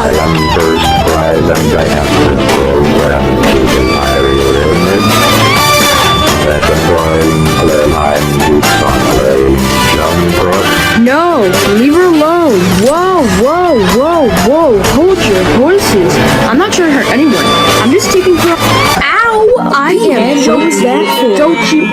I am first prize and I have been programmed to the higher limit. Second point, I'm boots on playing jump rope. No, leave her alone. Whoa, whoa, whoa, whoa. Hold your horses. I'm not trying to hurt anyone. I'm just taking care of. Ow! I am And what was that for? Don't you